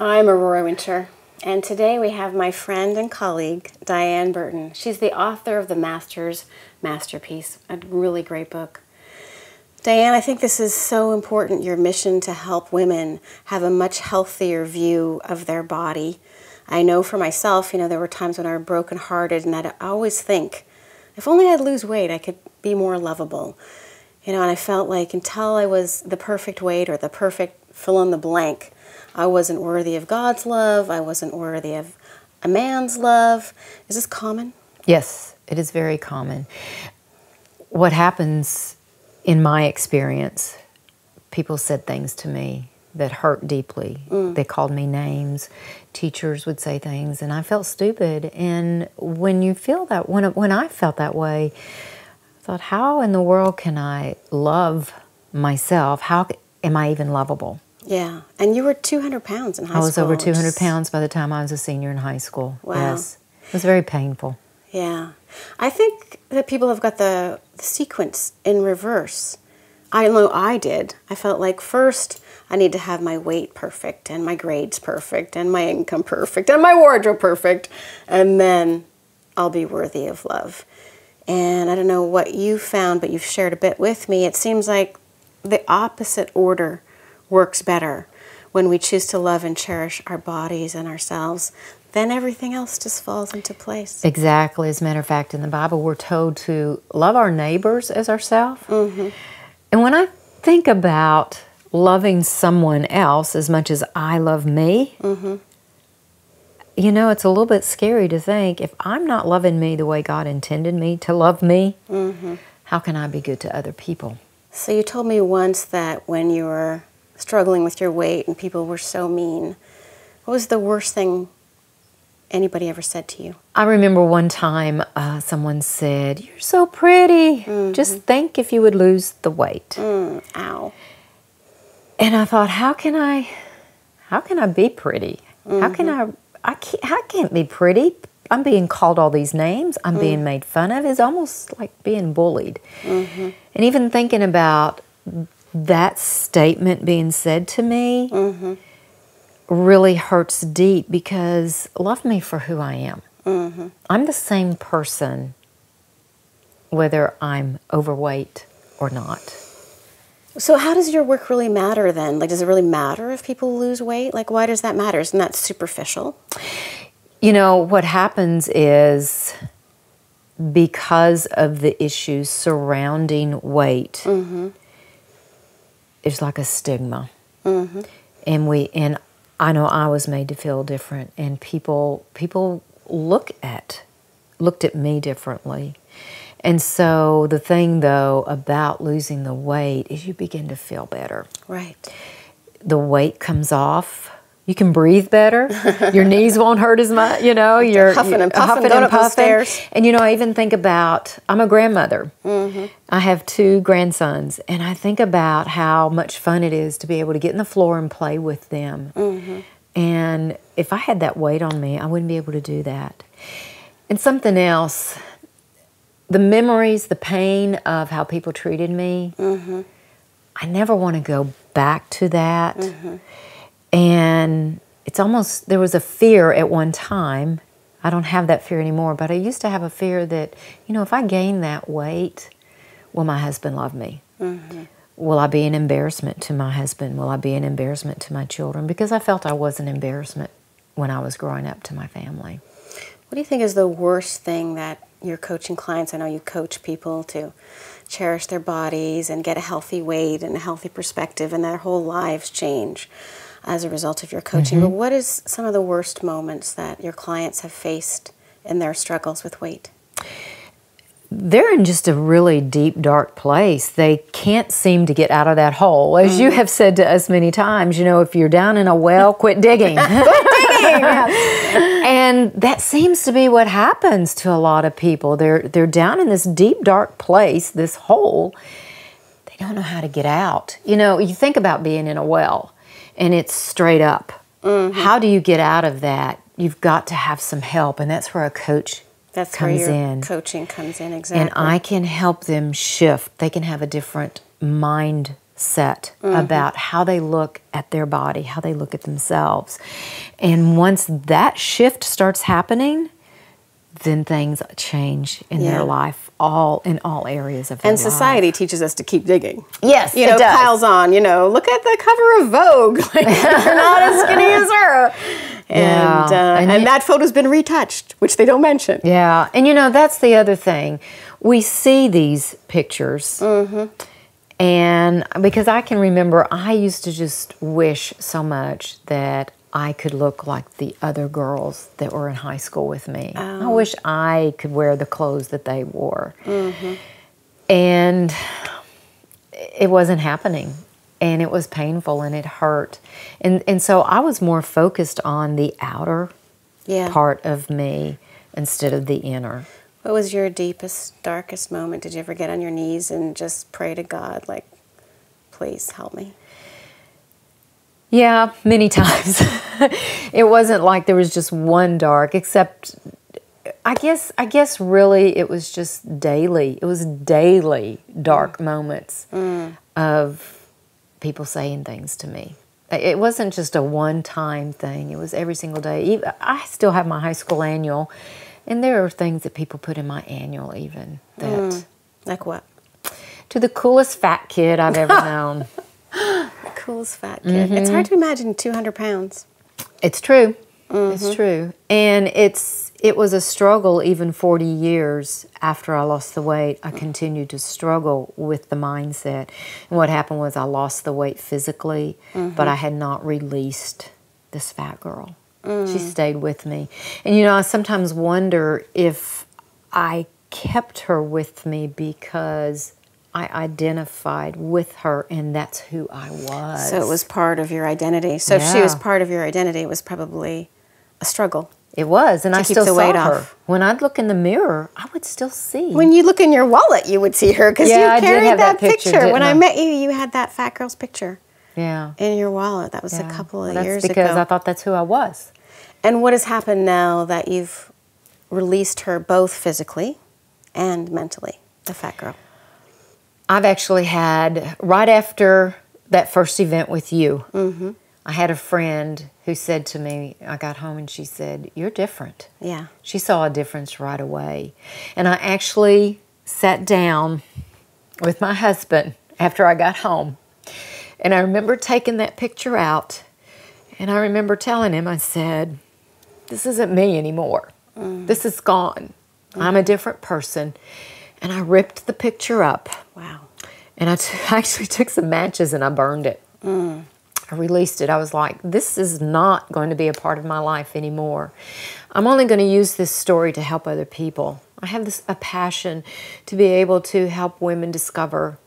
I'm Aurora Winter, and today we have my friend and colleague, Diane Burton. She's the author of The Master's Masterpiece, a really great book. Diane, I think this is so important, your mission to help women have a much healthier view of their body. I know for myself, there were times when I was brokenhearted, and I'd always think, if only I'd lose weight, I could be more lovable. And I felt like until I was the perfect weight or the perfect fill in the blank, I wasn't worthy of God's love. I wasn't worthy of a man's love. Is this common? Yes, it is very common. What happens in my experience, people said things to me that hurt deeply. They called me names. Teachers would say things, and I felt stupid. And when you feel that, when I felt that way, I thought, how in the world can I love myself? How am I even lovable? Yeah, and you were 200 pounds in high school. I was over 200 pounds by the time I was a senior in high school. Wow. Yes, it was very painful. Yeah, I think that people have got the sequence in reverse. I know I did. I felt like first I need to have my weight perfect and my grades perfect and my income perfect and my wardrobe perfect, and then I'll be worthy of love. And I don't know what you found, but you've shared a bit with me. It seems like the opposite order works better. When we choose to love and cherish our bodies and ourselves, then everything else just falls into place. Exactly. As a matter of fact, in the Bible, we're told to love our neighbors as ourselves. And when I think about loving someone else as much as I love me, it's a little bit scary to think, if I'm not loving me the way God intended me to love me, how can I be good to other people? So you told me once that when you were struggling with your weight and people were so mean, what was the worst thing anybody ever said to you? I remember one time someone said, "You're so pretty. Just think if you would lose the weight." Ow. And I thought, how can I be pretty? How can't be pretty. I'm being called all these names. I'm being made fun of. It's almost like being bullied. And even thinking about that statement being said to me really hurts deep, because love me for who I am. I'm the same person whether I'm overweight or not. So how does your work really matter then? Like, does it really matter if people lose weight? Like, why does that matter? Isn't that superficial? What happens is, because of the issues surrounding weight, it's like a stigma. And I know I was made to feel different, and people looked at me differently. And so the thing, though, about losing the weight is you begin to feel better. Right. The weight comes off. You can breathe better. Your knees won't hurt as much. You're huffing and puffing, going up the stairs. And I even think about, I'm a grandmother. I have 2 grandsons, and I think about how much fun it is to be able to get in the floor and play with them. And if I had that weight on me, I wouldn't be able to do that. And something else, the memories, the pain of how people treated me, I never want to go back to that. And it's almost, there was a fear at one time. I don't have that fear anymore, but I used to have a fear that, if I gain that weight, will my husband love me? Will I be an embarrassment to my husband? Will I be an embarrassment to my children? Because I felt I was an embarrassment when I was growing up to my family. What do you think is the worst thing that your coaching clients, I know you coach people to cherish their bodies and get a healthy weight and a healthy perspective, and their whole lives change as a result of your coaching. But what is some of the worst moments that your clients have faced in their struggles with weight? They're in just a really deep, dark place. They can't seem to get out of that hole. As you have said to us many times, if you're down in a well, quit digging. Quit digging! And that seems to be what happens to a lot of people. They're down in this deep, dark place, this hole. They don't know how to get out. You think about being in a well, and it's straight up. How do you get out of that? You've got to have some help, and that's where a coach comes in. Coaching comes in, exactly. And I can help them shift. They can have a different mindset set about how they look at their body, how they look at themselves. And once that shift starts happening, then things change in their life, in all areas of their life. And society teaches us to keep digging. Yes, it does. Piles on, look at the cover of Vogue. Like, you're not as skinny as her. And that photo's been retouched, which they don't mention. Yeah, and that's the other thing. We see these pictures, and because I can remember, I used to just wish so much that I could look like the other girls that were in high school with me. I wish I could wear the clothes that they wore. And it wasn't happening. And it was painful and it hurt. And so I was more focused on the outer part of me instead of the inner. What was your deepest, darkest moment? Did you ever get on your knees and just pray to God, like, please help me? Yeah, many times. It wasn't like there was just one dark, except I guess really it was just daily. It was daily dark moments of people saying things to me. It wasn't just a one-time thing. It was every single day. I still have my high school annual, and there are things that people put in my annual even that... Like what? To the coolest fat kid I've ever known. Coolest fat kid. It's hard to imagine 200 pounds. It's true. It's true. And it was a struggle even 40 years after I lost the weight. I continued to struggle with the mindset. And what happened was I lost the weight physically, but I had not released this fat girl. She stayed with me. And I sometimes wonder if I kept her with me because I identified with her, and that's who I was. So it was part of your identity. So if she was part of your identity, it was probably a struggle. It was, and I still saw weight her. off. When I'd look in the mirror, I would still see. When you look in your wallet, you would see her because you carried that picture. When I met you, you had that fat girl's picture in your wallet. That was a couple of years ago. That's because I thought that's who I was. And what has happened now that you've released her both physically and mentally, the fat girl? I've actually had, right after that first event with you, I had a friend who said to me, I got home and she said, "You're different." Yeah. She saw a difference right away. And I actually sat down with my husband after I got home. And I remember taking that picture out, and I remember telling him, I said, "This isn't me anymore. This is gone. I'm a different person." And I ripped the picture up. Wow. And I actually took some matches and I burned it. I released it. I was like, this is not going to be a part of my life anymore. I'm only going to use this story to help other people. I have a passion to be able to help women discover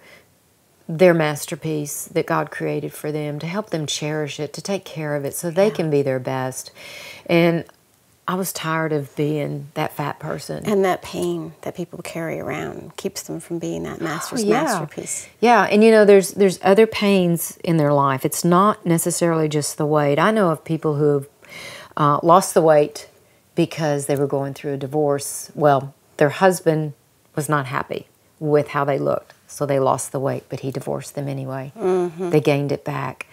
their masterpiece that God created for them, to help them cherish it, to take care of it so they can be their best. And I was tired of being that fat person. And that pain that people carry around keeps them from being that masterpiece. Yeah, and there's other pains in their life. It's not necessarily just the weight. I know of people who have lost the weight because they were going through a divorce. Well, their husband was not happy with how they looked, so they lost the weight, but he divorced them anyway. They gained it back.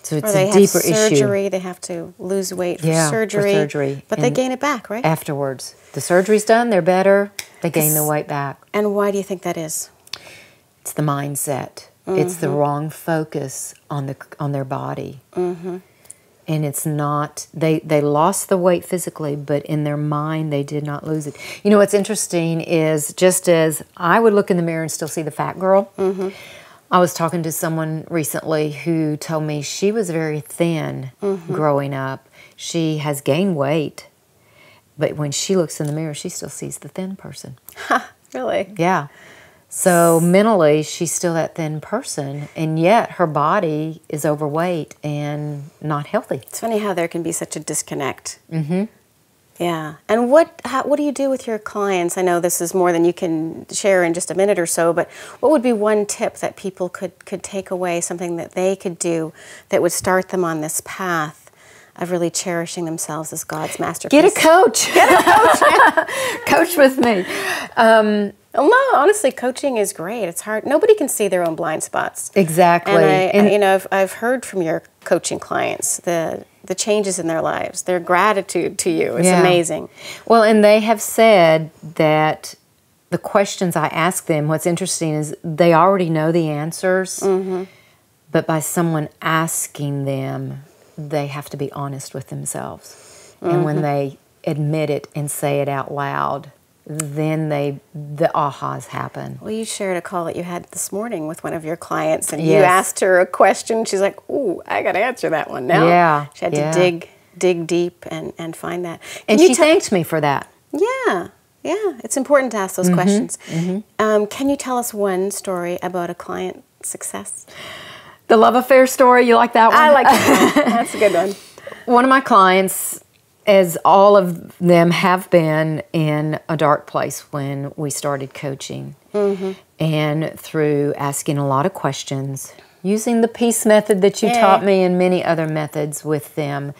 So it's a deeper issue. They have surgery. They have to lose weight for surgery. But they gain it back, right? Afterwards. The surgery's done. They're better. They gain the weight back. And why do you think that is? It's the mindset. It's the wrong focus on their body. And it's not, they lost the weight physically, but in their mind they did not lose it. What's interesting is just as I would look in the mirror and still see the fat girl, I was talking to someone recently who told me she was very thin growing up. She has gained weight, but when she looks in the mirror, she still sees the thin person. Really? Yeah. So mentally, she's still that thin person, and yet her body is overweight and not healthy. It's funny how there can be such a disconnect. Yeah. And what do you do with your clients? I know this is more than you can share in just a minute or so, but what would be one tip that people could take away, something that they could do that would start them on this path of really cherishing themselves as God's masterpiece? Get a coach. Get a coach. Coach with me. No, honestly, coaching is great. It's hard. Nobody can see their own blind spots. Exactly. And I've heard from your coaching clients the changes in their lives, their gratitude to you is amazing. Well, and they have said that the questions I ask them, what's interesting is they already know the answers, but by someone asking them, they have to be honest with themselves. And when they admit it and say it out loud, then the ahas happen. Well, you shared a call that you had this morning with one of your clients, and you asked her a question. She's like, "Ooh, I got to answer that one now." Yeah, she had to dig deep and find that. And she thanked me for that. Yeah, it's important to ask those questions. Can you tell us one story about a client success? The love affair story. You like that one? I like that one. That's a good one. One of my clients, as all of them have been, in a dark place when we started coaching. And through asking a lot of questions, using the peace method that you taught me and many other methods with them,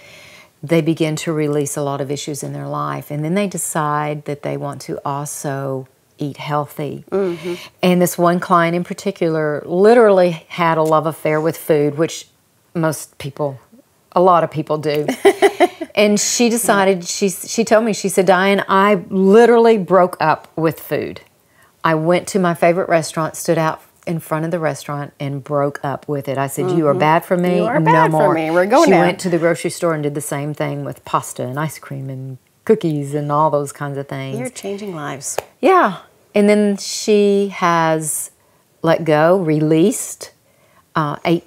they begin to release a lot of issues in their life. And then they decide that they want to also eat healthy. And this one client in particular literally had a love affair with food, which a lot of people do. And she decided, she told me, she said, "Diane, I literally broke up with food. I went to my favorite restaurant, stood out in front of the restaurant, and broke up with it. I said, you are bad for me, You are no bad more." for me. We're going She now. went to the grocery store and did the same thing with pasta and ice cream and cookies and all those kinds of things. You're changing lives. Yeah. And then she has let go, released 18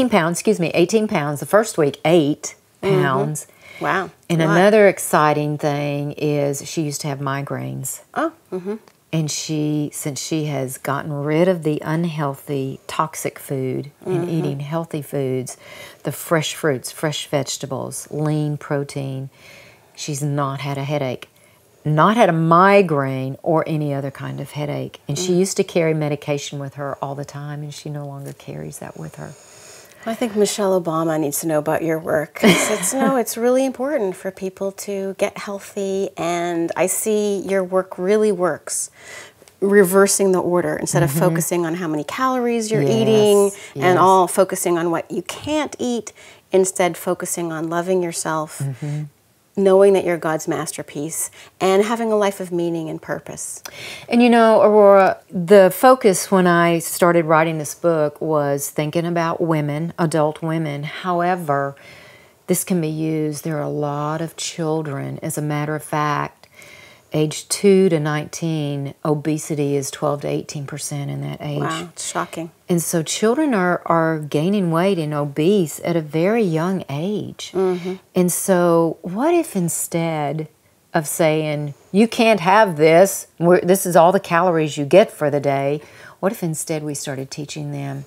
pounds, 18 pounds. The first week, 8 pounds. Wow. And another exciting thing is she used to have migraines. Oh, And since she has gotten rid of the unhealthy, toxic food and eating healthy foods, the fresh fruits, fresh vegetables, lean protein, she's not had a headache, not had a migraine or any other kind of headache. And she used to carry medication with her all the time, and she no longer carries that with her. I think Michelle Obama needs to know about your work. It's really important for people to get healthy, and I see your work really works. Reversing the order instead of focusing on how many calories you're eating and all focusing on what you can't eat, instead focusing on loving yourself, knowing that you're God's masterpiece, and having a life of meaning and purpose. And you know, Aurora, the focus when I started writing this book was thinking about women, adult women. However, this can be used. There are a lot of children. As a matter of fact, age 2 to 19, obesity is 12 to 18% in that age. Wow, it's shocking. And so children are gaining weight and obese at a very young age. And so what if instead of saying, you can't have this, this is all the calories you get for the day, what if instead we started teaching them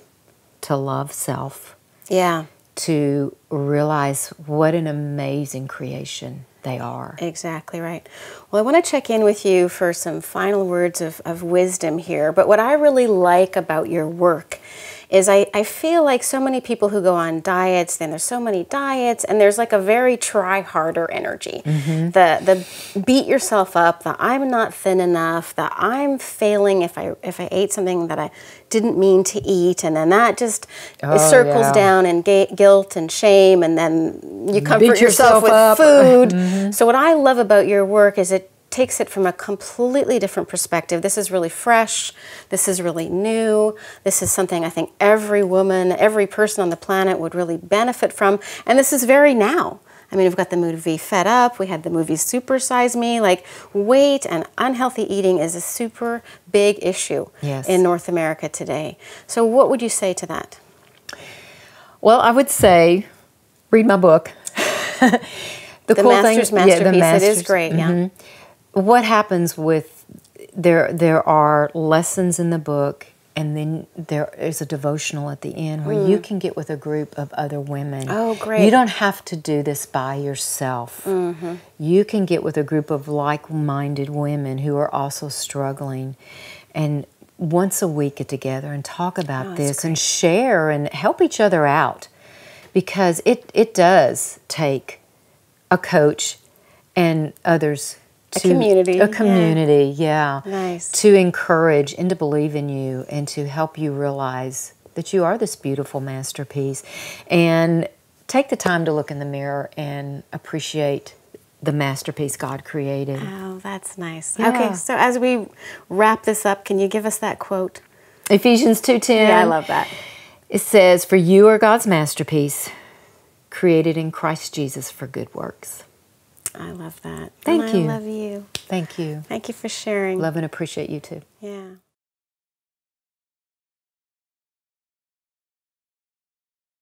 to love self? Yeah. To realize what an amazing creation they are. Exactly right. Well, I want to check in with you for some final words of wisdom here. But what I really like about your work is I feel like so many people who go on diets, then there's so many diets, and there's like a very try harder energy. The beat yourself up, the I'm not thin enough, the I'm failing if I ate something that I didn't mean to eat, and then that just circles down in guilt and shame, and then you comfort yourself with food. So what I love about your work is it takes it from a completely different perspective. This is really fresh. This is really new. This is something I think every woman, every person on the planet would really benefit from. And this is very now. I mean, we've got the movie Fed Up. We had the movie Super Size Me. Like, weight and unhealthy eating is a super big issue in North America today. So what would you say to that? Well, I would say, read my book. The cool Master's Masterpiece. It is great, What happens with, there are lessons in the book, and then there is a devotional at the end where you can get with a group of other women. Oh, great. You don't have to do this by yourself. You can get with a group of like-minded women who are also struggling, and once a week get together and talk about this and share and help each other out, because it does take a coach and others A community. A community, yeah. Nice. To encourage and to believe in you and to help you realize that you are this beautiful masterpiece. And take the time to look in the mirror and appreciate the masterpiece God created. Oh, that's nice. Yeah. Okay, so as we wrap this up, can you give us that quote? Ephesians 2:10. Yeah, I love that. It says, "For you are God's masterpiece, created in Christ Jesus for good works." I love that. Thank you. I love you. Thank you. Thank you for sharing. Love and appreciate you too. Yeah.